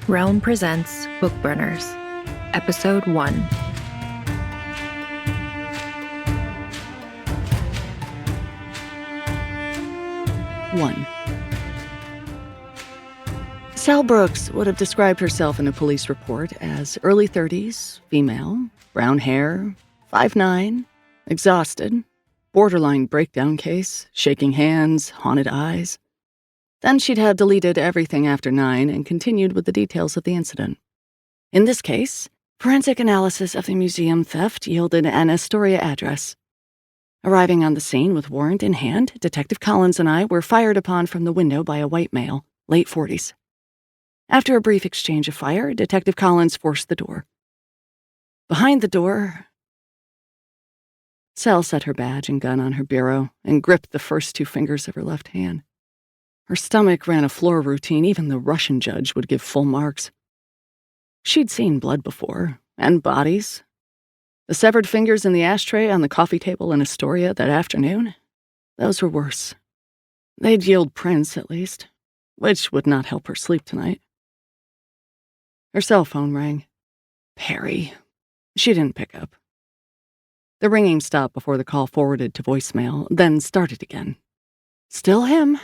Realm presents Bookburners, Episode 1. One. Sal Brooks would have described herself in a police report as early 30s, female, brown hair, 5'9", exhausted, borderline breakdown case, shaking hands, haunted eyes. Then she'd have deleted everything after 9 and continued with the details of the incident. In this case, forensic analysis of the museum theft yielded an Astoria address. Arriving on the scene with warrant in hand, Detective Collins and I were fired upon from the window by a white male, late 40s. After a brief exchange of fire, Detective Collins forced the door. Behind the door, Sal set her badge and gun on her bureau and gripped the first 2 fingers of her left hand. Her stomach ran a floor routine even the Russian judge would give full marks. She'd seen blood before, and bodies. The severed fingers in the ashtray on the coffee table in Astoria that afternoon, those were worse. They'd yield prints, at least, which would not help her sleep tonight. Her cell phone rang. Perry. She didn't pick up. The ringing stopped before the call forwarded to voicemail, then started again. Still him.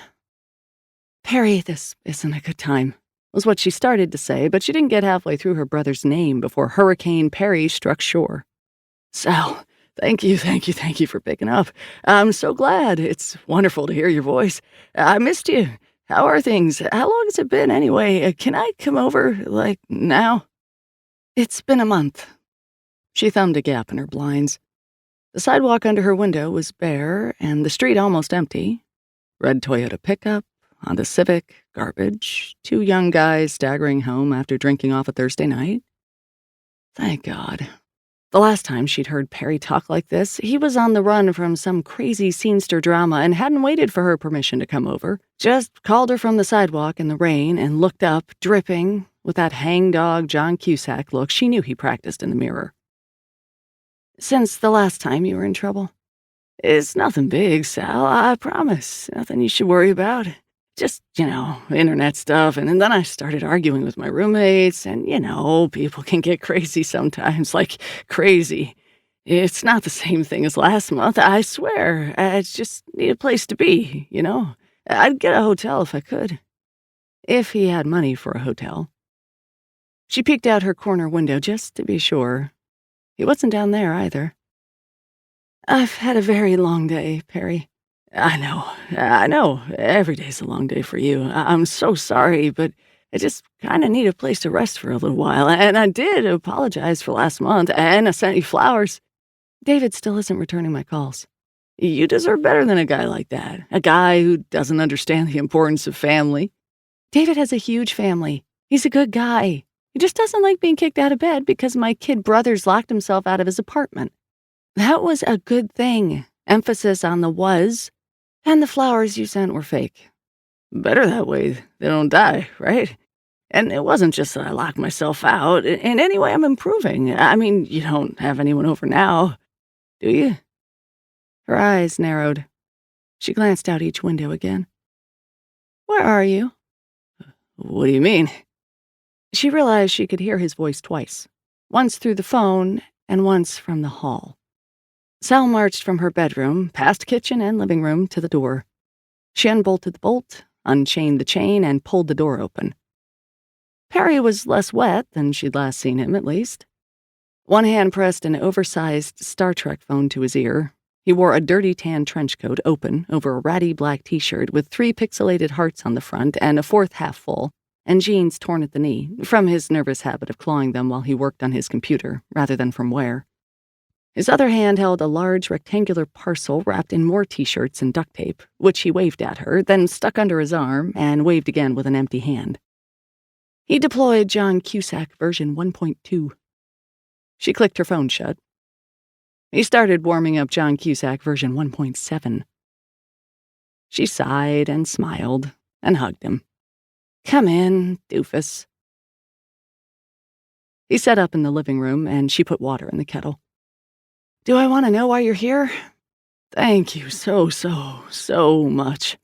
Perry, this isn't a good time, was what she started to say, but she didn't get halfway through her brother's name before Hurricane Perry struck shore. Sal, thank you for picking up. I'm so glad. It's wonderful to hear your voice. I missed you. How are things? How long has it been anyway? Can I come over, now? It's been a month. She thumbed a gap in her blinds. The sidewalk under her window was bare and the street almost empty. Red Toyota pickup, Honda Civic, garbage, 2 young guys staggering home after drinking off a Thursday night. Thank God. The last time she'd heard Perry talk like this, he was on the run from some crazy scenester drama and hadn't waited for her permission to come over. Just called her from the sidewalk in the rain and looked up, dripping, with that hangdog John Cusack look she knew he practiced in the mirror. Since the last time you were in trouble? It's nothing big, Sal, I promise. Nothing you should worry about. Just, internet stuff, and then I started arguing with my roommates, and, people can get crazy sometimes, like crazy. It's not the same thing as last month, I swear. I just need a place to be, I'd get a hotel if I could. If he had money for a hotel. She peeked out her corner window just to be sure. He wasn't down there either. I've had a very long day, Perry. I know. Every day's a long day for you. I'm so sorry, but I just kind of need a place to rest for a little while. And I did apologize for last month, and I sent you flowers. David still isn't returning my calls. You deserve better than a guy like that. A guy who doesn't understand the importance of family. David has a huge family. He's a good guy. He just doesn't like being kicked out of bed because my kid brother's locked himself out of his apartment. That was a good thing. Emphasis on the was. And the flowers you sent were fake. Better that way, they don't die, right? And it wasn't just that I locked myself out. In any way, I'm improving. I mean, you don't have anyone over now, do you? Her eyes narrowed. She glanced out each window again. Where are you? What do you mean? She realized she could hear his voice twice. Once through the phone, and once from the hall. Sal marched from her bedroom, past kitchen and living room, to the door. She unbolted the bolt, unchained the chain, and pulled the door open. Perry was less wet than she'd last seen him, at least. One hand pressed an oversized Star Trek phone to his ear. He wore a dirty tan trench coat open over a ratty black t-shirt with 3 pixelated hearts on the front and a 4th half full, and jeans torn at the knee, from his nervous habit of clawing them while he worked on his computer, rather than from wear. His other hand held a large rectangular parcel wrapped in more t-shirts and duct tape, which he waved at her, then stuck under his arm and waved again with an empty hand. He deployed John Cusack version 1.2. She clicked her phone shut. He started warming up John Cusack version 1.7. She sighed and smiled and hugged him. Come in, doofus. He sat up in the living room and she put water in the kettle. Do I want to know why you're here? Thank you so much.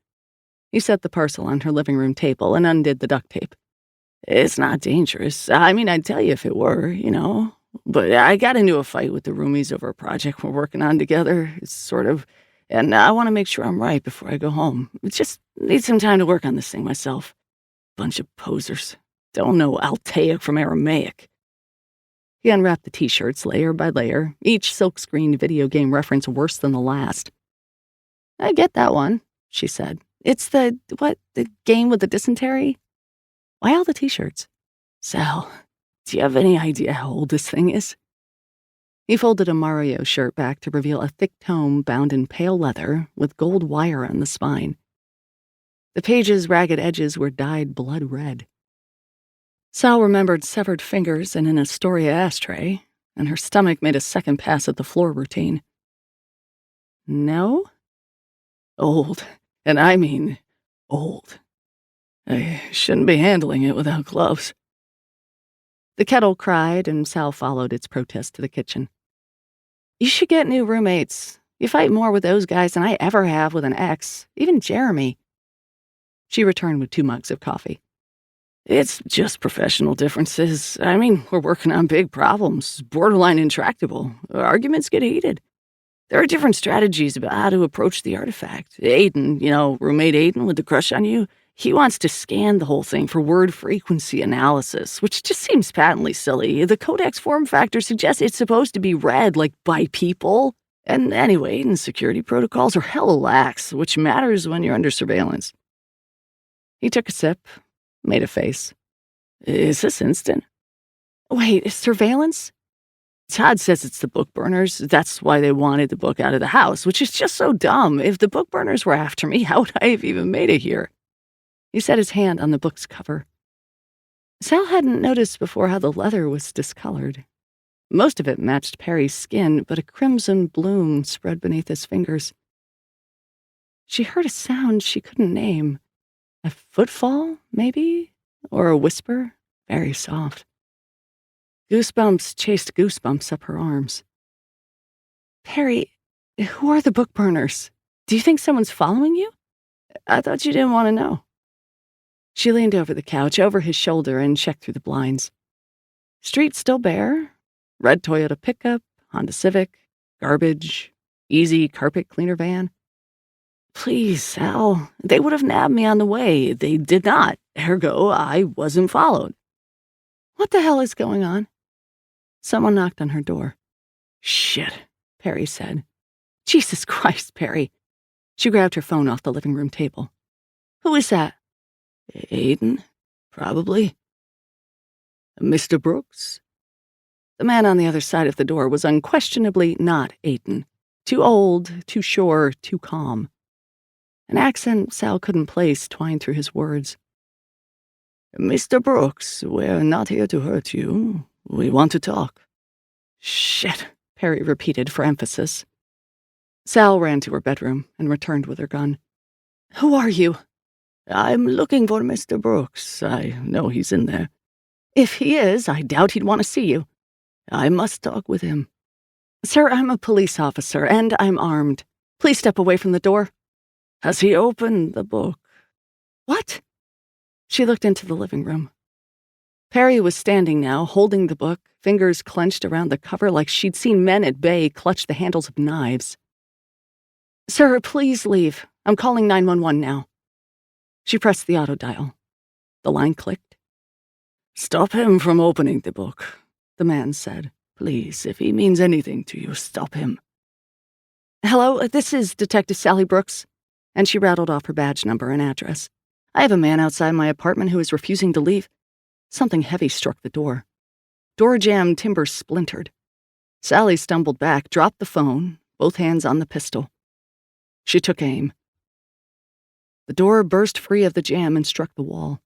He set the parcel on her living room table and undid the duct tape. It's not dangerous. I mean, I'd tell you if it were, But I got into a fight with the roomies over a project we're working on together. It's sort of... And I want to make sure I'm right before I go home. Just need some time to work on this thing myself. Bunch of posers. Don't know Altaic from Aramaic. He unwrapped the t-shirts layer by layer, each silkscreen video game reference worse than the last. I get that one, she said. It's the game with the dysentery? Why all the t-shirts? Sal, do you have any idea how old this thing is? He folded a Mario shirt back to reveal a thick tome bound in pale leather with gold wire on the spine. The page's ragged edges were dyed blood red. Sal remembered severed fingers in an Astoria ashtray, and her stomach made a second pass at the floor routine. No? Old. And I mean old. I shouldn't be handling it without gloves. The kettle cried, and Sal followed its protest to the kitchen. You should get new roommates. You fight more with those guys than I ever have with an ex, even Jeremy. She returned with 2 mugs of coffee. It's just professional differences. I mean, we're working on big problems, borderline intractable. Arguments get heated. There are different strategies about how to approach the artifact. Aiden, roommate Aiden with the crush on you, he wants to scan the whole thing for word frequency analysis, which just seems patently silly. The codex form factor suggests it's supposed to be read, by people. And anyway, Aiden's security protocols are hella lax, which matters when you're under surveillance. He took a sip, made a face. Is this instant? Wait, surveillance? Todd says it's the Bookburners. That's why they wanted the book out of the house, which is just so dumb. If the Bookburners were after me, how would I have even made it here? He set his hand on the book's cover. Sal hadn't noticed before how the leather was discolored. Most of it matched Perry's skin, but a crimson bloom spread beneath his fingers. She heard a sound she couldn't name. A footfall, maybe? Or a whisper? Very soft. Goosebumps chased goosebumps up her arms. Perry, who are the Bookburners? Do you think someone's following you? I thought you didn't want to know. She leaned over the couch, over his shoulder, and checked through the blinds. Street still bare. Red Toyota pickup, Honda Civic, garbage, easy carpet cleaner van. Please, Sal, they would have nabbed me on the way. They did not. Ergo, I wasn't followed. What the hell is going on? Someone knocked on her door. Shit, Perry said. Jesus Christ, Perry. She grabbed her phone off the living room table. Who is that? Aiden, probably. Mr. Brooks? The man on the other side of the door was unquestionably not Aiden. Too old, too sure, too calm. An accent Sal couldn't place twined through his words. Mr. Brooks, we're not here to hurt you. We want to talk. Shit, Perry repeated for emphasis. Sal ran to her bedroom and returned with her gun. Who are you? I'm looking for Mr. Brooks. I know he's in there. If he is, I doubt he'd want to see you. I must talk with him. Sir, I'm a police officer, and I'm armed. Please step away from the door. Has he opened the book? What? She looked into the living room. Perry was standing now, holding the book, fingers clenched around the cover like she'd seen men at bay clutch the handles of knives. Sir, please leave. I'm calling 911 now. She pressed the auto dial. The line clicked. Stop him from opening the book, the man said. Please, if he means anything to you, stop him. Hello, this is Detective Sal Brooks. And she rattled off her badge number and address. I have a man outside my apartment who is refusing to leave. Something heavy struck the door. Door jamb timber splintered. Sally stumbled back, dropped the phone, both hands on the pistol. She took aim. The door burst free of the jamb and struck the wall.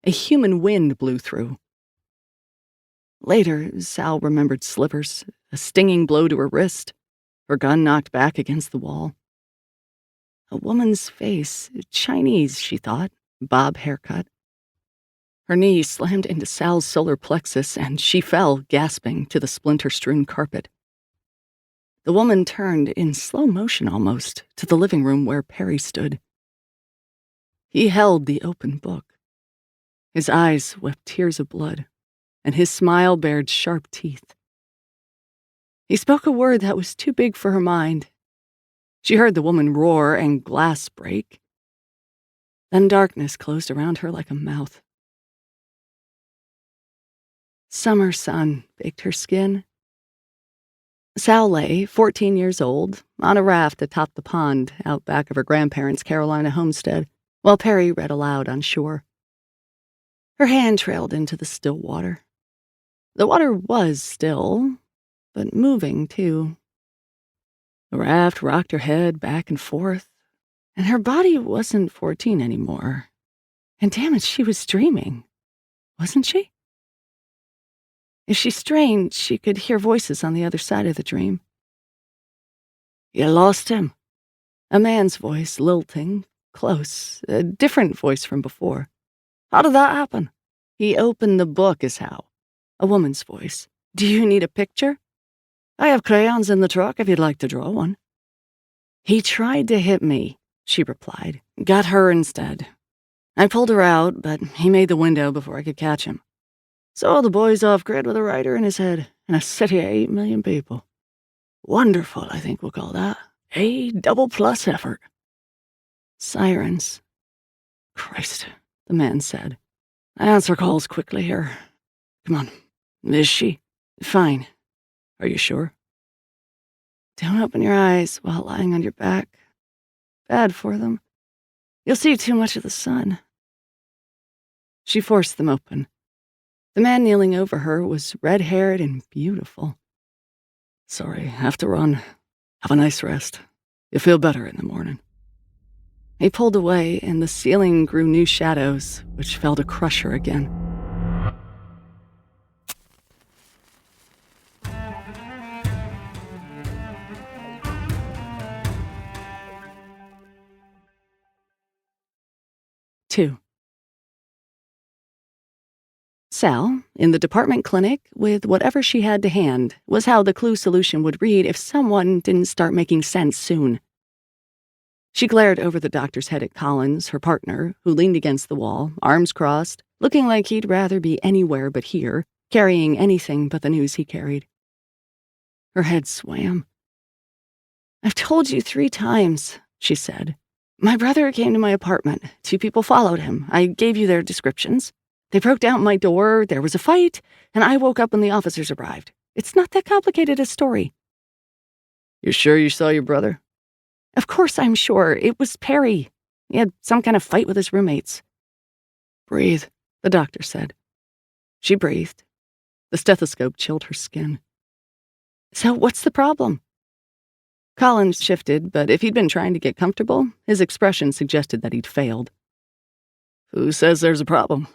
A human wind blew through. Later, Sal remembered slivers, a stinging blow to her wrist, her gun knocked back against the wall. A woman's face, Chinese, she thought, bob haircut. Her knee slammed into Sal's solar plexus, and she fell, gasping, to the splinter-strewn carpet. The woman turned, in slow motion almost, to the living room where Perry stood. He held the open book. His eyes wept tears of blood, and his smile bared sharp teeth. He spoke a word that was too big for her mind. She heard the woman roar and glass break. Then darkness closed around her like a mouth. Summer sun baked her skin. Sal lay, 14 years old, on a raft atop the pond out back of her grandparents' Carolina homestead, while Perry read aloud on shore. Her hand trailed into the still water. The water was still, but moving, too. The raft rocked her head back and forth, and her body wasn't 14 anymore. And damn it, she was dreaming, wasn't she? If she strained, she could hear voices on the other side of the dream. "You lost him." A man's voice, lilting, close, a different voice from before. "How did that happen?" "He opened the book, is how." A woman's voice. "Do you need a picture?" "I have crayons in the truck if you'd like to draw one." "He tried to hit me," she replied. "Got her instead. I pulled her out, but he made the window before I could catch him. So the boy's off-grid with a rider in his head, in a city of 8 million people. Wonderful, I think we'll call that. A double-plus effort." Sirens. "Christ," the man said. "I answer calls quickly here. Come on. Is she?" "Fine. Are you sure?" "Don't open your eyes while lying on your back. Bad for them. You'll see too much of the sun." She forced them open. The man kneeling over her was red-haired and beautiful. "Sorry, have to run. Have a nice rest. You'll feel better in the morning." He pulled away, and the ceiling grew new shadows, which fell to crush her again. Two. Sal, in the department clinic, with whatever she had to hand, was how the clue solution would read if someone didn't start making sense soon. She glared over the doctor's head at Collins, her partner, who leaned against the wall, arms crossed, looking like he'd rather be anywhere but here, carrying anything but the news he carried. Her head swam. "I've told you 3 times, she said. "My brother came to my apartment. 2 people followed him. I gave you their descriptions. They broke down my door, there was a fight, and I woke up when the officers arrived. It's not that complicated a story." "You're sure you saw your brother?" "Of course I'm sure. It was Perry. He had some kind of fight with his roommates." "Breathe," the doctor said. She breathed. The stethoscope chilled her skin. "So what's the problem?" Collins shifted, but if he'd been trying to get comfortable, his expression suggested that he'd failed. "Who says there's a problem?"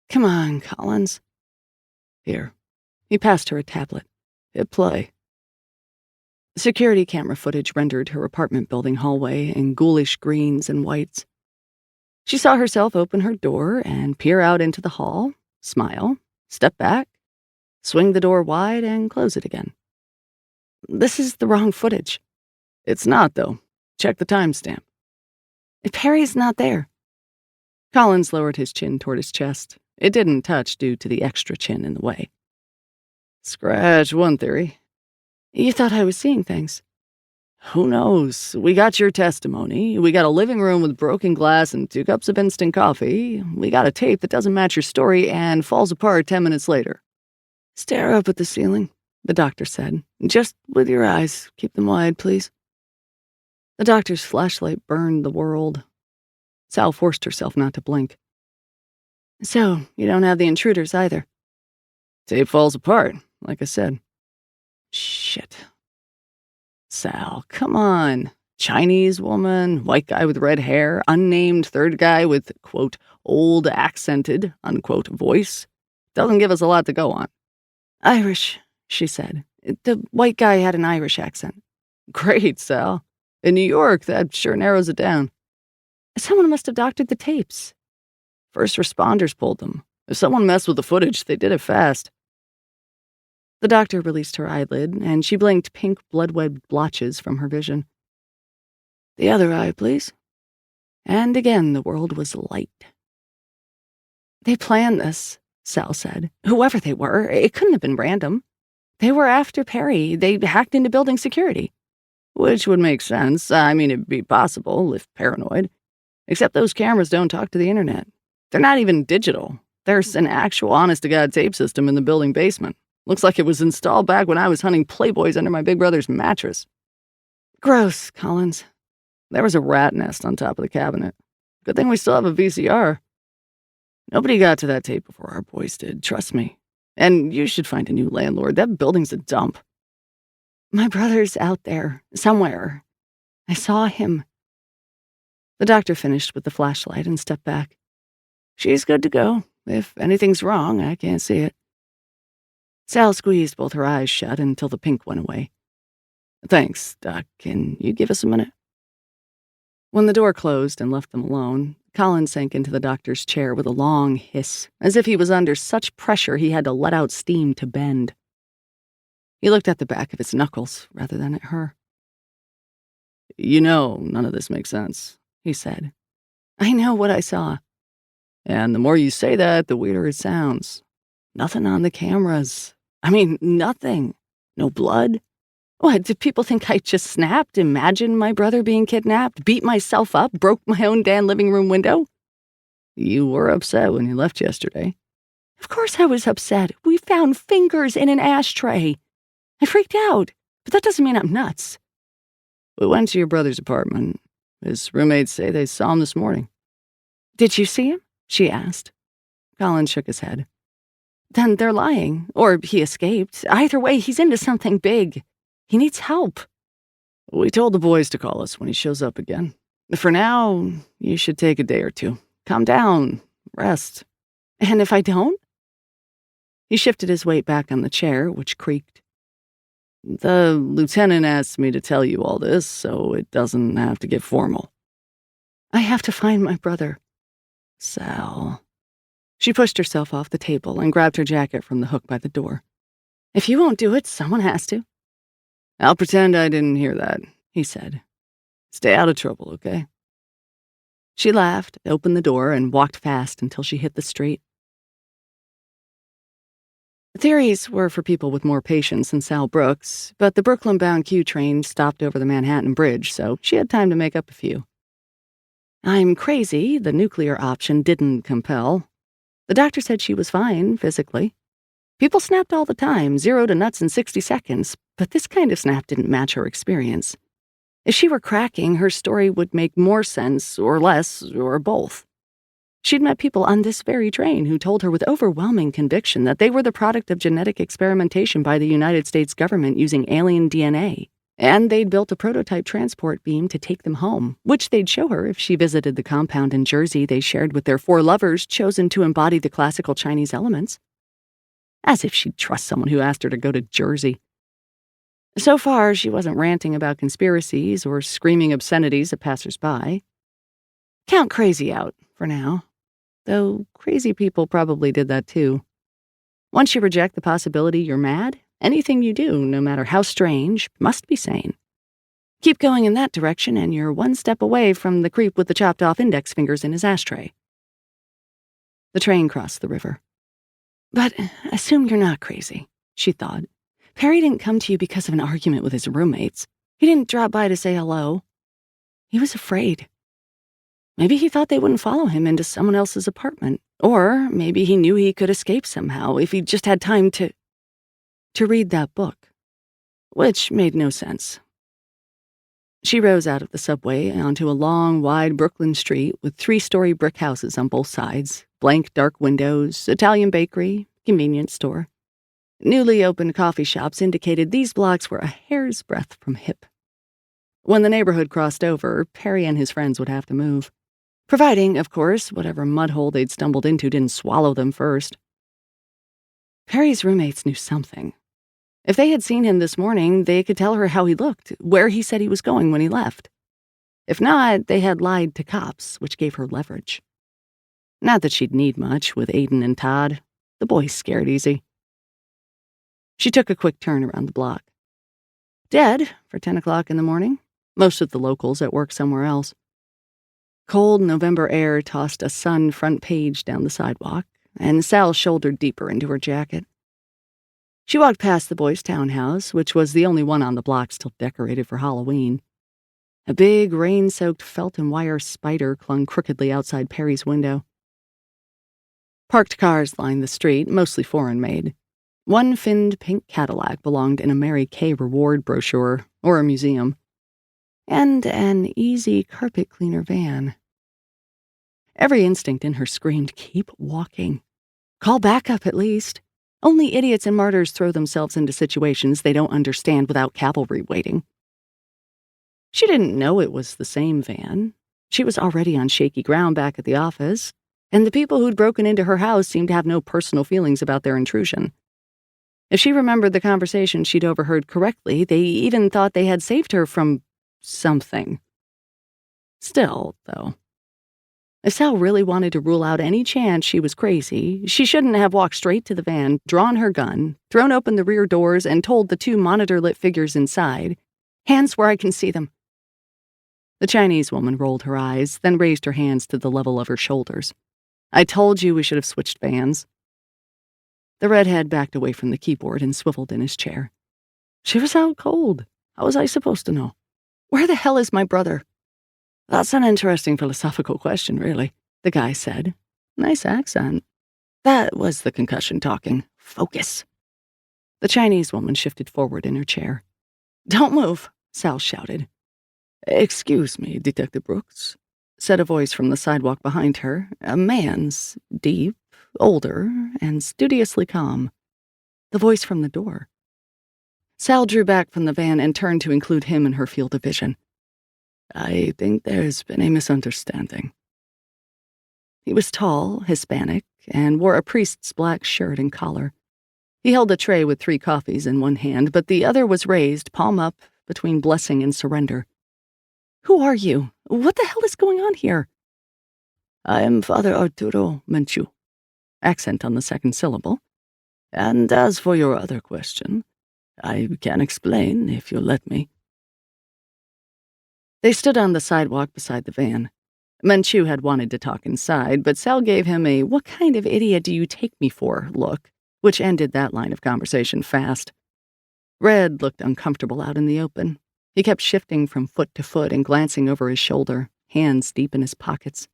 "Come on, Collins." "Here." He passed her a tablet. "Hit play." Security camera footage rendered her apartment building hallway in ghoulish greens and whites. She saw herself open her door and peer out into the hall, smile, step back, swing the door wide, and close it again. "This is the wrong footage." "It's not, though. Check the timestamp." "Perry's not there." Collins lowered his chin toward his chest. It didn't touch due to the extra chin in the way. "Scratch one theory." "You thought I was seeing things." "Who knows? We got your testimony. We got a living room with broken glass and 2 cups of instant coffee. We got a tape that doesn't match your story and falls apart 10 minutes later." "Stare up at the ceiling," the doctor said. "Just with your eyes. Keep them wide, please." The doctor's flashlight burned the world. Sal forced herself not to blink. "So, you don't have the intruders either?" "Tape falls apart, like I said." "Shit." "Sal, come on. Chinese woman, white guy with red hair, unnamed third guy with, quote, old accented, unquote, voice. Doesn't give us a lot to go on." "Irish," she said. "The white guy had an Irish accent." "Great, Sal. In New York, that sure narrows it down." "Someone must have doctored the tapes." "First responders pulled them. If someone messed with the footage, they did it fast." The doctor released her eyelid, and she blinked pink blood-webbed blotches from her vision. "The other eye, please." And again the world was light. They planned this, Sal said. Whoever they were, it couldn't have been random. They were after Perry. They hacked into building security. Which would make sense. I mean, it'd be possible, if paranoid. Except those cameras don't talk to the internet. They're not even digital. There's an actual honest-to-God tape system in the building basement. Looks like it was installed back when I was hunting Playboys under my big brother's mattress. Gross, Collins. There was a rat nest on top of the cabinet. Good thing we still have a VCR. Nobody got to that tape before our boys did, trust me. And you should find a new landlord. That building's a dump. My brother's out there, somewhere. I saw him. The doctor finished with the flashlight and stepped back. She's good to go. If anything's wrong, I can't see it. Sal squeezed both her eyes shut until the pink went away. Thanks, Doc. Can you give us a minute? When the door closed and left them alone, Colin sank into the doctor's chair with a long hiss, as if he was under such pressure he had to let out steam to bend. He looked at the back of his knuckles rather than at her. You know, none of this makes sense, he said. I know what I saw. And the more you say that, the weirder it sounds. Nothing on the cameras. I mean, nothing. No blood. What, did people think I just snapped, imagined my brother being kidnapped, beat myself up, broke my own damn living room window? You were upset when you left yesterday. Of course I was upset. We found fingers in an ashtray. I freaked out, but that doesn't mean I'm nuts. We went to your brother's apartment. His roommates say they saw him this morning. Did you see him? She asked. Colin shook his head. Then they're lying, or he escaped. Either way, he's into something big. He needs help. We told the boys to call us when he shows up again. For now, you should take a day or two. Calm down. Rest. And if I don't? He shifted his weight back on the chair, which creaked. The lieutenant asked me to tell you all this, so it doesn't have to get formal. I have to find my brother. Sal. She pushed herself off the table and grabbed her jacket from the hook by the door. If you won't do it, someone has to. I'll pretend I didn't hear that, he said. Stay out of trouble, okay? She laughed, opened the door, and walked fast until she hit the street. Theories were for people with more patience than Sal Brooks, but the Brooklyn-bound Q train stopped over the Manhattan Bridge, so she had time to make up a few. I'm crazy, the nuclear option didn't compel. The doctor said she was fine, physically. People snapped all the time, 0 to nuts in 60 seconds, but this kind of snap didn't match her experience. If she were cracking, her story would make more sense, or less, or both. She'd met people on this very train who told her with overwhelming conviction that they were the product of genetic experimentation by the United States government using alien DNA, and they'd built a prototype transport beam to take them home, which they'd show her if she visited the compound in Jersey they shared with their 4 lovers chosen to embody the classical Chinese elements. As if she'd trust someone who asked her to go to Jersey. So far, she wasn't ranting about conspiracies or screaming obscenities at passers-by. Count crazy out, for now. Though crazy people probably did that too. Once you reject the possibility you're mad, anything you do, no matter how strange, must be sane. Keep going in that direction and you're one step away from the creep with the chopped-off index fingers in his ashtray. The train crossed the river. But assume you're not crazy, she thought. Perry didn't come to you because of an argument with his roommates. He didn't drop by to say hello. He was afraid. Maybe he thought they wouldn't follow him into someone else's apartment. Or maybe he knew he could escape somehow if he just had time to read that book. Which made no sense. She rose out of the subway onto a long, wide Brooklyn street with 3-story brick houses on both sides, blank dark windows, Italian bakery, convenience store. Newly opened coffee shops indicated these blocks were a hair's breadth from hip. When the neighborhood crossed over, Perry and his friends would have to move. Providing, of course, whatever mudhole they'd stumbled into didn't swallow them first. Perry's roommates knew something. If they had seen him this morning, they could tell her how he looked, where he said he was going when he left. If not, they had lied to cops, which gave her leverage. Not that she'd need much with Aiden and Todd. The boys scared easy. She took a quick turn around the block. Dead for 10 o'clock in the morning. Most of the locals at work somewhere else. Cold November air tossed a sun front page down the sidewalk, and Sal shouldered deeper into her jacket. She walked past the boys' townhouse, which was the only one on the block still decorated for Halloween. A big, rain-soaked felt and wire spider clung crookedly outside Perry's window. Parked cars lined the street, mostly foreign-made. One finned pink Cadillac belonged in a Mary Kay reward brochure or a museum. And an easy carpet cleaner van. Every instinct in her screamed, "Keep walking. Call backup at least. Only idiots and martyrs throw themselves into situations they don't understand without cavalry waiting." She didn't know it was the same van. She was already on shaky ground back at the office, and the people who'd broken into her house seemed to have no personal feelings about their intrusion. If she remembered the conversation she'd overheard correctly, they even thought they had saved her from something. Still, though, if Sal really wanted to rule out any chance she was crazy, she shouldn't have walked straight to the van, drawn her gun, thrown open the rear doors, and told the two monitor-lit figures inside, "Hands where I can see them." The Chinese woman rolled her eyes, then raised her hands to the level of her shoulders. "I told you we should have switched vans." The redhead backed away from the keyboard and swiveled in his chair. "She was out cold. How was I supposed to know? Where the hell is my brother?" "That's an interesting philosophical question, really," the guy said. "Nice accent." That was the concussion talking. Focus. The Chinese woman shifted forward in her chair. "Don't move," Sal shouted. "Excuse me, Detective Brooks," said a voice from the sidewalk behind her, a man's, deep, older, and studiously calm. The voice from the door. Sal drew back from the van and turned to include him in her field of vision. "I think there's been a misunderstanding." He was tall, Hispanic, and wore a priest's black shirt and collar. He held a tray with 3 coffees in one hand, but the other was raised, palm up, between blessing and surrender. "Who are you? What the hell is going on here?" "I am Father Arturo Menchu," accent on the second syllable. "And as for your other question, I can explain if you'll let me." They stood on the sidewalk beside the van. Menchu had wanted to talk inside, but Sal gave him a "what kind of idiot do you take me for" look, which ended that line of conversation fast. Red looked uncomfortable out in the open. He kept shifting from foot to foot and glancing over his shoulder, hands deep in his pockets.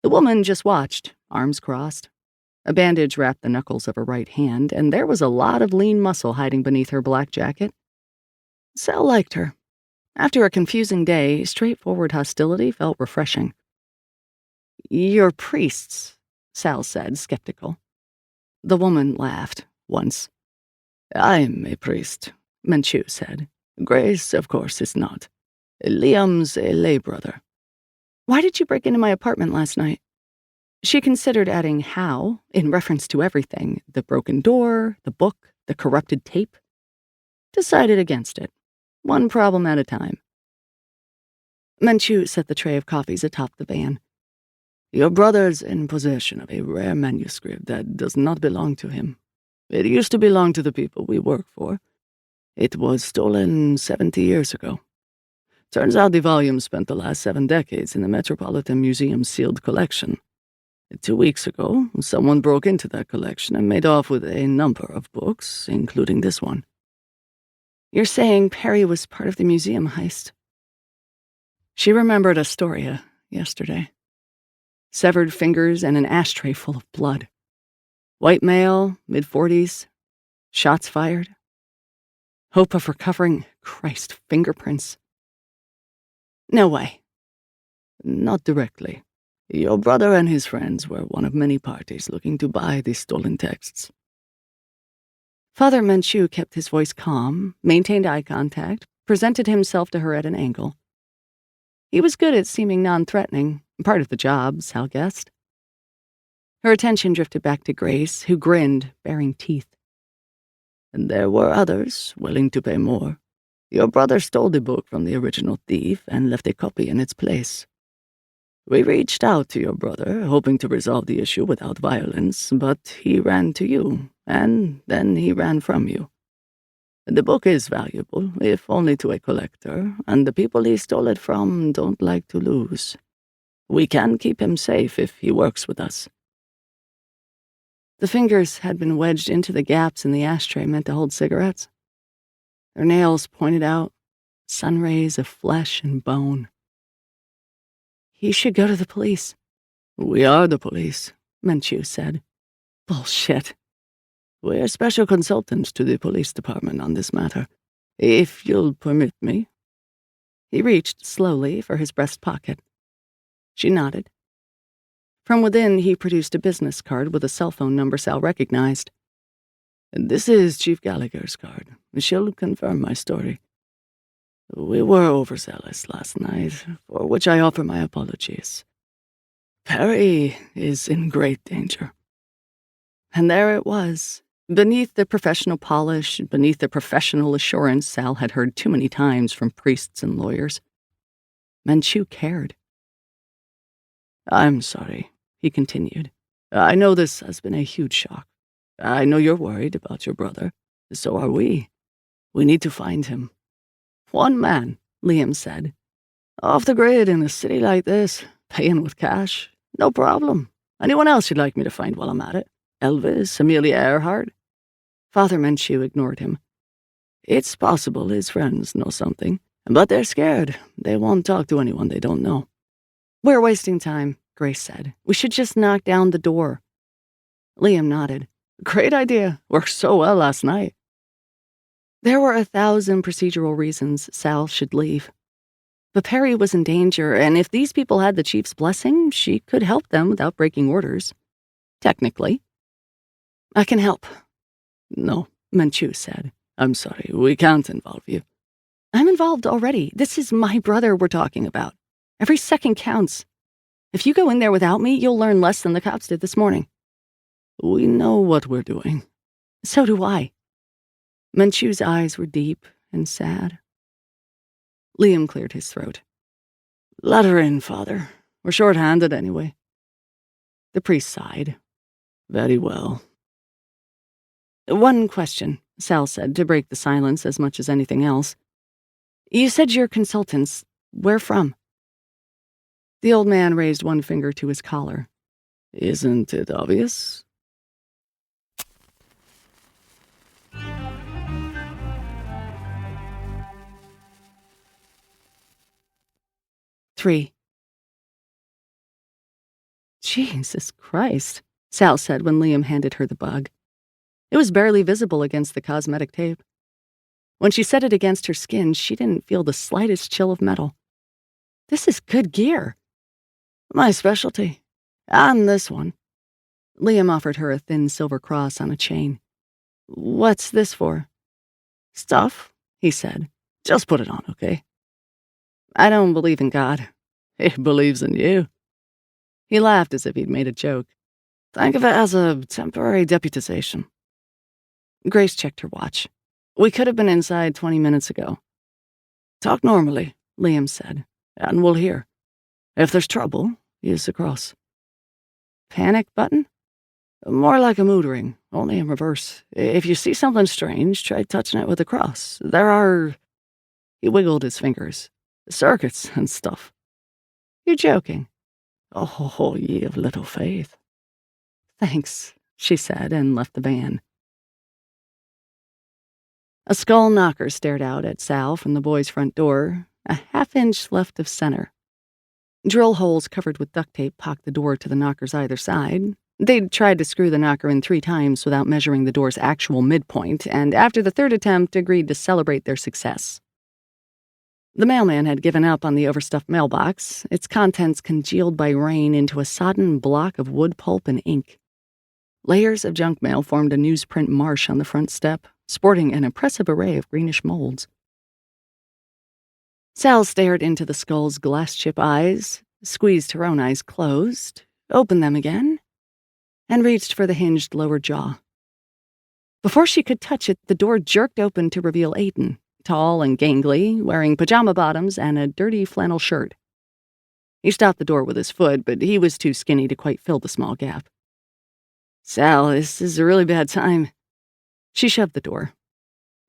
The woman just watched, arms crossed. A bandage wrapped the knuckles of her right hand, and there was a lot of lean muscle hiding beneath her black jacket. Sal liked her. After a confusing day, straightforward hostility felt refreshing. "You're priests," Sal said, skeptical. The woman laughed, once. "I'm a priest," Menchu said. "Grace, of course, is not. Liam's a lay brother." "Why did you break into my apartment last night?" She considered adding how, in reference to everything, the broken door, the book, the corrupted tape. Decided against it. One problem at a time. Menchu set the tray of coffees atop the van. "Your brother's in possession of a rare manuscript that does not belong to him. It used to belong to the people we work for. It was stolen 70 years ago. Turns out the volume spent the last 7 decades in the Metropolitan Museum's sealed collection. 2 weeks ago, someone broke into that collection and made off with a number of books, including this one." "You're saying Perry was part of the museum heist?" She remembered Astoria yesterday. Severed fingers and an ashtray full of blood. White male, mid-40s. Shots fired. Hope of recovering, Christ, fingerprints. "No way." "Not directly. Your brother and his friends were one of many parties looking to buy the stolen texts." Father Menchu kept his voice calm, maintained eye contact, presented himself to her at an angle. He was good at seeming non-threatening, part of the job, Sal guessed. Her attention drifted back to Grace, who grinned, baring teeth. "And there were others willing to pay more. Your brother stole the book from the original thief and left a copy in its place. We reached out to your brother, hoping to resolve the issue without violence, but he ran to you, and then he ran from you. The book is valuable, if only to a collector, and the people he stole it from don't like to lose. We can keep him safe if he works with us." The fingers had been wedged into the gaps in the ashtray meant to hold cigarettes. Their nails pointed out, sun rays of flesh and bone. He should go to the police. We are the police, Menchu said. Bullshit. We're special consultants to the police department on this matter. If you'll permit me. He reached slowly for his breast pocket. She nodded. From within, he produced a business card with a cell phone number Sal recognized. This is Chief Gallagher's card. She'll confirm my story. We were overzealous last night, for which I offer my apologies. Perry is in great danger. And there it was. Beneath the professional polish, beneath the professional assurance Sal had heard too many times from priests and lawyers, Menchu cared. I'm sorry, he continued. I know this has been a huge shock. I know you're worried about your brother. So are we. We need to find him. One man, Liam said. Off the grid in a city like this, paying with cash. No problem. Anyone else you'd like me to find while I'm at it? Elvis, Amelia Earhart? Father Menchu ignored him. It's possible his friends know something, but they're scared. They won't talk to anyone they don't know. We're wasting time, Grace said. We should just knock down the door. Liam nodded. Great idea. Worked so well last night. There were 1,000 procedural reasons Sal should leave. But Perry was in danger, and if these people had the chief's blessing, she could help them without breaking orders. Technically. I can help. No, Menchu said. I'm sorry, we can't involve you. I'm involved already. This is my brother we're talking about. Every second counts. If you go in there without me, you'll learn less than the cops did this morning. We know what we're doing. So do I. Menchu's eyes were deep and sad. Liam cleared his throat. Let her in, Father. We're short-handed anyway. The priest sighed. Very well. One question, Sal said, to break the silence as much as anything else. You said you're consultants. Where from? The old man raised one finger to his collar. Isn't it obvious? Three. Jesus Christ, Sal said when Liam handed her the bug. It was barely visible against the cosmetic tape. When she set it against her skin, she didn't feel the slightest chill of metal. This is good gear. My specialty. And this one. Liam offered her a thin silver cross on a chain. What's this for? Stuff, he said. Just put it on, okay? I don't believe in God. He believes in you. He laughed as if he'd made a joke. Think of it as a temporary deputization. Grace checked her watch. We could have been inside 20 minutes ago. Talk normally, Liam said, and we'll hear. If there's trouble, use the cross. Panic button? More like a mood ring, only in reverse. If you see something strange, try touching it with the cross. There are... He wiggled his fingers. Circuits and stuff. You're joking. Oh, ye of little faith. Thanks, she said, and left the van. A skull knocker stared out at Sal from the boy's front door, a half-inch left of center. Drill holes covered with duct tape pocked the door to the knocker's either side. They'd tried to screw the knocker in 3 times without measuring the door's actual midpoint, and after the 3rd attempt, agreed to celebrate their success. The mailman had given up on the overstuffed mailbox, its contents congealed by rain into a sodden block of wood pulp and ink. Layers of junk mail formed a newsprint marsh on the front step, sporting an impressive array of greenish molds. Sal stared into the skull's glass-chip eyes, squeezed her own eyes closed, opened them again, and reached for the hinged lower jaw. Before she could touch it, the door jerked open to reveal Aiden, tall and gangly, wearing pajama bottoms and a dirty flannel shirt. He stopped the door with his foot, but he was too skinny to quite fill the small gap. Sal, this is a really bad time. She shoved the door.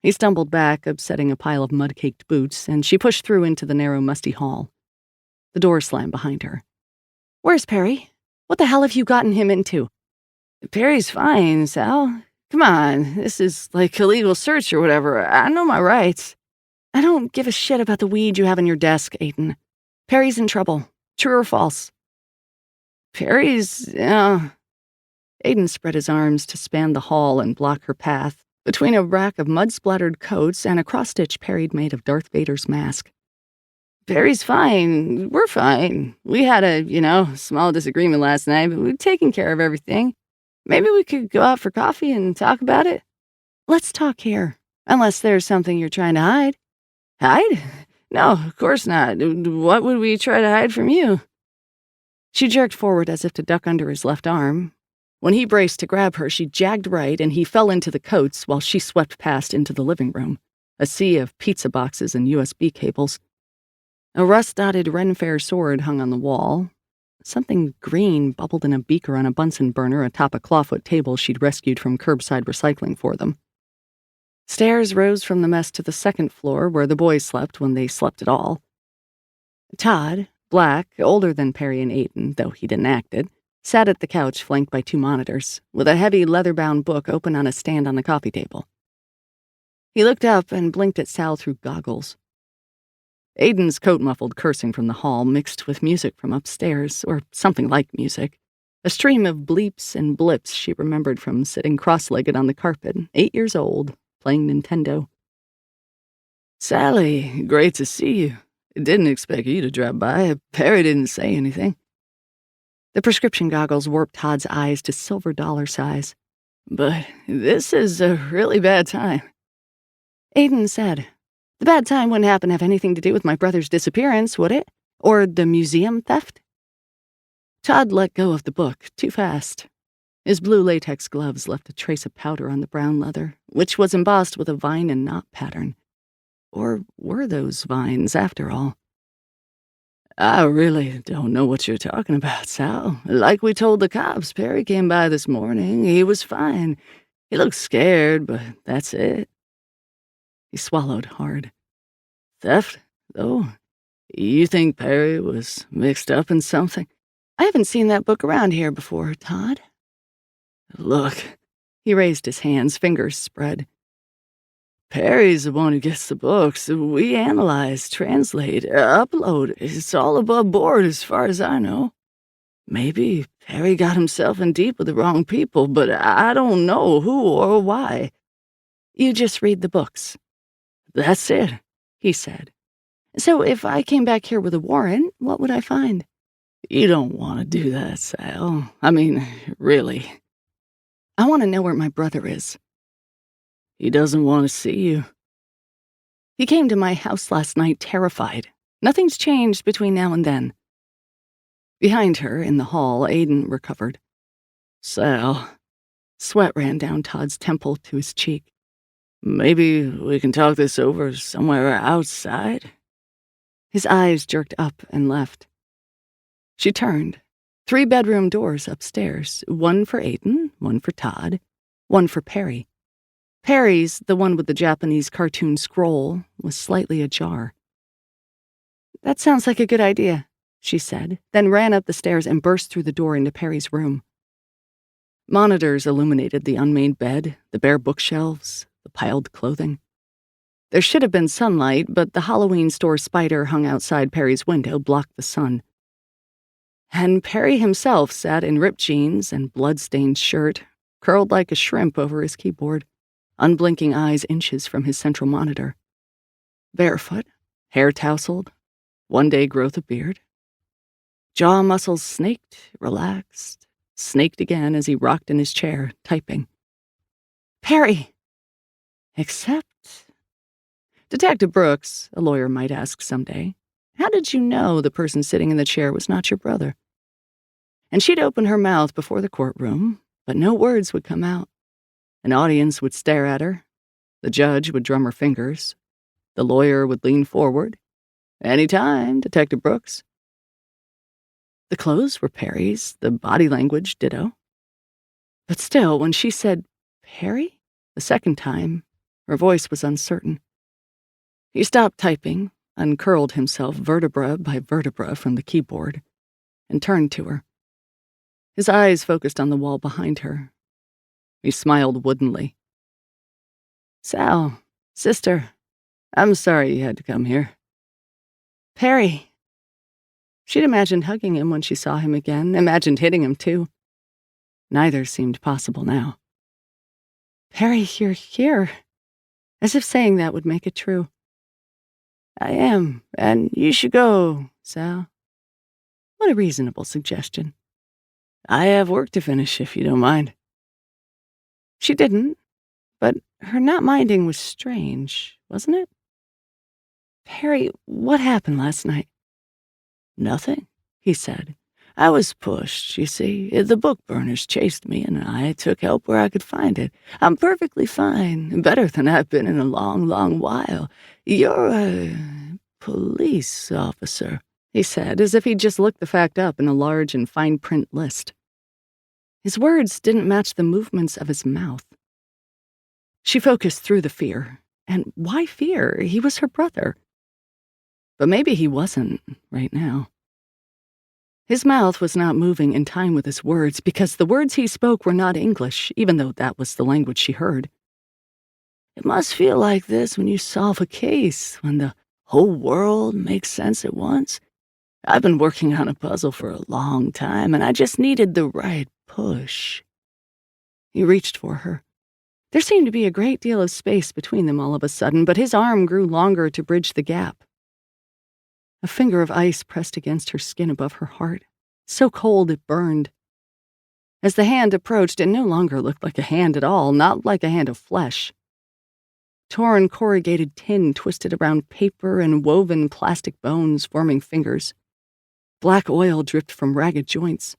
He stumbled back, upsetting a pile of mud-caked boots, and she pushed through into the narrow, musty hall. The door slammed behind her. Where's Perry? What the hell have you gotten him into? Perry's fine, Sal. Come on, this is like illegal search or whatever. I know my rights. I don't give a shit about the weed you have on your desk, Aiden. Perry's in trouble. True or false? Perry's, Aiden spread his arms to span the hall and block her path, between a rack of mud-splattered coats and a cross-stitch Perry made of Darth Vader's mask. Perry's fine. We're fine. We had a, small disagreement last night, but we've taken care of everything. Maybe we could go out for coffee and talk about it? Let's talk here, unless there's something you're trying to hide. Hide? No, of course not. What would we try to hide from you? She jerked forward as if to duck under his left arm. When he braced to grab her, she jagged right, and he fell into the coats while she swept past into the living room, a sea of pizza boxes and USB cables. A rust-dotted Ren Fair sword hung on the wall. Something green bubbled in a beaker on a Bunsen burner atop a clawfoot table she'd rescued from curbside recycling for them. Stairs rose from the mess to the second floor where the boys slept when they slept at all. Todd, black, older than Perry and Aiden, though he didn't act it, sat at the couch flanked by two monitors, with a heavy leather-bound book open on a stand on the coffee table. He looked up and blinked at Sal through goggles. Aiden's coat muffled cursing from the hall mixed with music from upstairs, or something like music, a stream of bleeps and blips she remembered from sitting cross-legged on the carpet, 8 years old, playing Nintendo. Sally, great to see you. Didn't expect you to drop by. Perry didn't say anything. The prescription goggles warped Todd's eyes to silver dollar size. But this is a really bad time. Aiden said, the bad time wouldn't happen to have anything to do with my brother's disappearance, would it? Or the museum theft? Todd let go of the book too fast. His blue latex gloves left a trace of powder on the brown leather, which was embossed with a vine and knot pattern. Or were those vines, after all? I really don't know what you're talking about, Sal. Like we told the cops, Perry came by this morning. He was fine. He looked scared, but that's it. He swallowed hard. Theft, though? You think Perry was mixed up in something? I haven't seen that book around here before, Todd. Look. He raised his hands, fingers spread. Perry's the one who gets the books. We analyze, translate, upload. It's all above board as far as I know. Maybe Perry got himself in deep with the wrong people, but I don't know who or why. You just read the books. That's it, he said. So if I came back here with a warrant, what would I find? You don't want to do that, Sal. I mean, really. I want to know where my brother is. He doesn't want to see you. He came to my house last night terrified. Nothing's changed between now and then. Behind her, in the hall, Aiden recovered. Sal. Sweat ran down Todd's temple to his cheek. Maybe we can talk this over somewhere outside? His eyes jerked up and left. She turned. 3 bedroom doors upstairs, one for Aiden, one for Todd, one for Perry. Perry's, the one with the Japanese cartoon scroll, was slightly ajar. That sounds like a good idea, she said, then ran up the stairs and burst through the door into Perry's room. Monitors illuminated the unmade bed, the bare bookshelves, the piled clothing. There should have been sunlight, but the Halloween store spider hung outside Perry's window blocked the sun. And Perry himself sat in ripped jeans and blood-stained shirt, curled like a shrimp over his keyboard, unblinking eyes inches from his central monitor. Barefoot, hair tousled, one-day growth of beard. Jaw muscles snaked, relaxed, snaked again as he rocked in his chair, typing. Perry! Except... Detective Brooks, a lawyer might ask someday, how did you know the person sitting in the chair was not your brother? And she'd open her mouth before the courtroom, but no words would come out. An audience would stare at her. The judge would drum her fingers. The lawyer would lean forward. Any time, Detective Brooks. The clothes were Perry's, the body language ditto. But still, when she said, Perry? The second time, her voice was uncertain. He stopped typing, uncurled himself vertebra by vertebra from the keyboard, and turned to her. His eyes focused on the wall behind her, He smiled woodenly. Sal, sister, I'm sorry you had to come here. Perry. She'd imagined hugging him when she saw him again, imagined hitting him too. Neither seemed possible now. Perry, you're here. As if saying that would make it true. I am, and you should go, Sal. What a reasonable suggestion. I have work to finish, if you don't mind. She didn't, but her not minding was strange, wasn't it? Perry, what happened last night? Nothing, he said. I was pushed, you see. The Bookburners chased me, and I took help where I could find it. I'm perfectly fine, better than I've been in a long, long while. You're a police officer, he said, as if he'd just looked the fact up in a large and fine print list. His words didn't match the movements of his mouth. She focused through the fear. And why fear? He was her brother. But maybe he wasn't right now. His mouth was not moving in time with his words because the words he spoke were not English, even though that was the language she heard. It must feel like this when you solve a case, when the whole world makes sense at once. I've been working on a puzzle for a long time, and I just needed the right push. He reached for her. There seemed to be a great deal of space between them all of a sudden, but his arm grew longer to bridge the gap. A finger of ice pressed against her skin above her heart, so cold it burned. As the hand approached, it no longer looked like a hand at all, not like a hand of flesh. Torn corrugated tin twisted around paper and woven plastic bones forming fingers. Black oil dripped from ragged joints.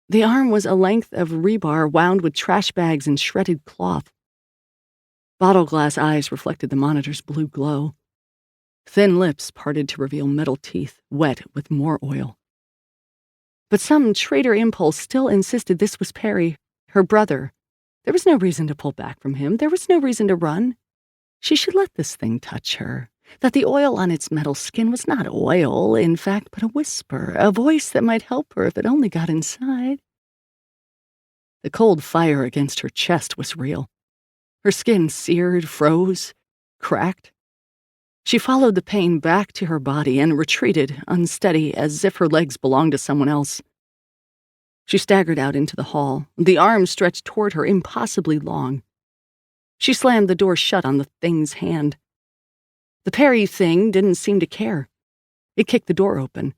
The arm was a length of rebar wound with trash bags and shredded cloth. Bottle glass eyes reflected the monitor's blue glow. Thin lips parted to reveal metal teeth, wet with more oil. But some traitor impulse still insisted this was Perry, her brother. There was no reason to pull back from him. There was no reason to run. She should let this thing touch her. That the oil on its metal skin was not oil, in fact, but a whisper, a voice that might help her if it only got inside. The cold fire against her chest was real. Her skin seared, froze, cracked. She followed the pain back to her body and retreated, unsteady, as if her legs belonged to someone else. She staggered out into the hall, the arm stretched toward her impossibly long. She slammed the door shut on the thing's hand. The Perry thing didn't seem to care. It kicked the door open.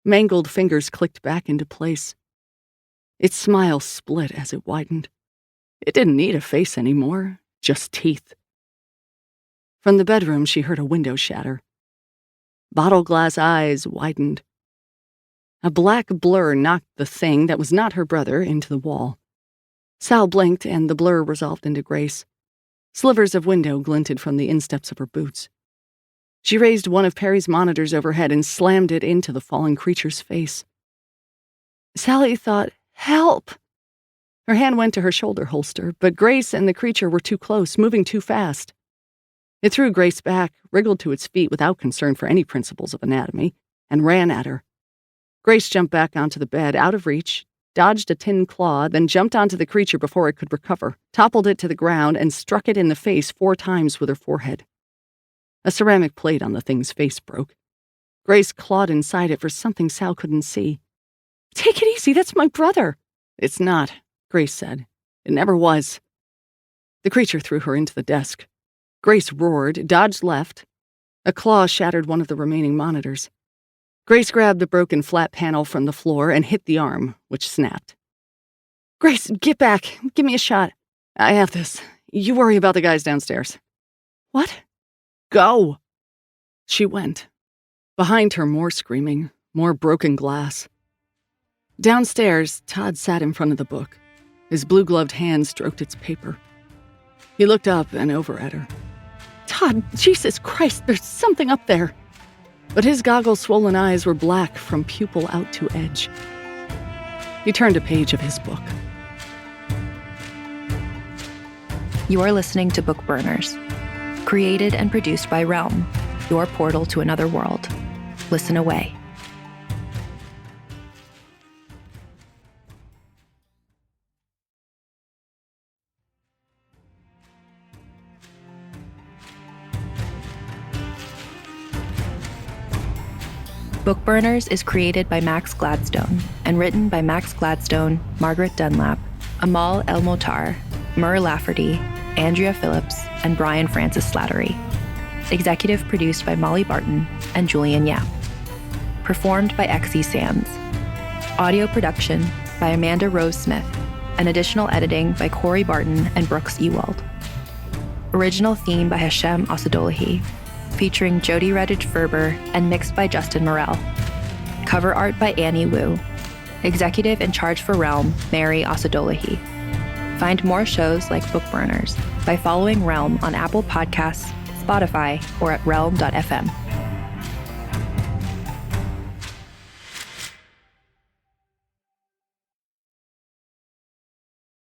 Mangled fingers clicked back into place. Its smile split as it widened. It didn't need a face anymore, just teeth. From the bedroom, she heard a window shatter. Bottle glass eyes widened. A black blur knocked the thing that was not her brother into the wall. Sal blinked, and the blur resolved into Grace. Slivers of window glinted from the insteps of her boots. She raised one of Perry's monitors overhead and slammed it into the fallen creature's face. Sally thought, "Help!" Her hand went to her shoulder holster, but Grace and the creature were too close, moving too fast. It threw Grace back, wriggled to its feet without concern for any principles of anatomy, and ran at her. Grace jumped back onto the bed, out of reach, dodged a tin claw, then jumped onto the creature before it could recover, toppled it to the ground, and struck it in the face 4 times with her forehead. A ceramic plate on the thing's face broke. Grace clawed inside it for something Sal couldn't see. "Take it easy, that's my brother." "It's not," Grace said. "It never was." The creature threw her into the desk. Grace roared, dodged left. A claw shattered one of the remaining monitors. Grace grabbed the broken flat panel from the floor and hit the arm, which snapped. "Grace, get back. Give me a shot." "I have this. You worry about the guys downstairs." "What?" "Go." She went. Behind her, more screaming, more broken glass. Downstairs, Todd sat in front of the book. His blue-gloved hand stroked its paper. He looked up and over at her. "Todd, Jesus Christ, there's something up there." But his goggle-swollen eyes were black from pupil out to edge. He turned a page of his book. You are listening to Bookburners, created and produced by Realm, your portal to another world. Listen away. Bookburners is created by Max Gladstone and written by Max Gladstone, Margaret Dunlap, Amal El-Motar, Mur Lafferty, Andrea Phillips, and Brian Francis Slattery. Executive produced by Molly Barton and Julian Yap. Performed by Xe Sands. Audio production by Amanda Rose Smith, and additional editing by Corey Barton and Brooks Ewald. Original theme by Hashem Asadolahi, featuring Jody Redditch-Ferber and mixed by Justin Morell. Cover art by Annie Wu. Executive in charge for Realm, Mary Asadolahi. Find more shows like Bookburners by following Realm on Apple Podcasts, Spotify, or at realm.fm.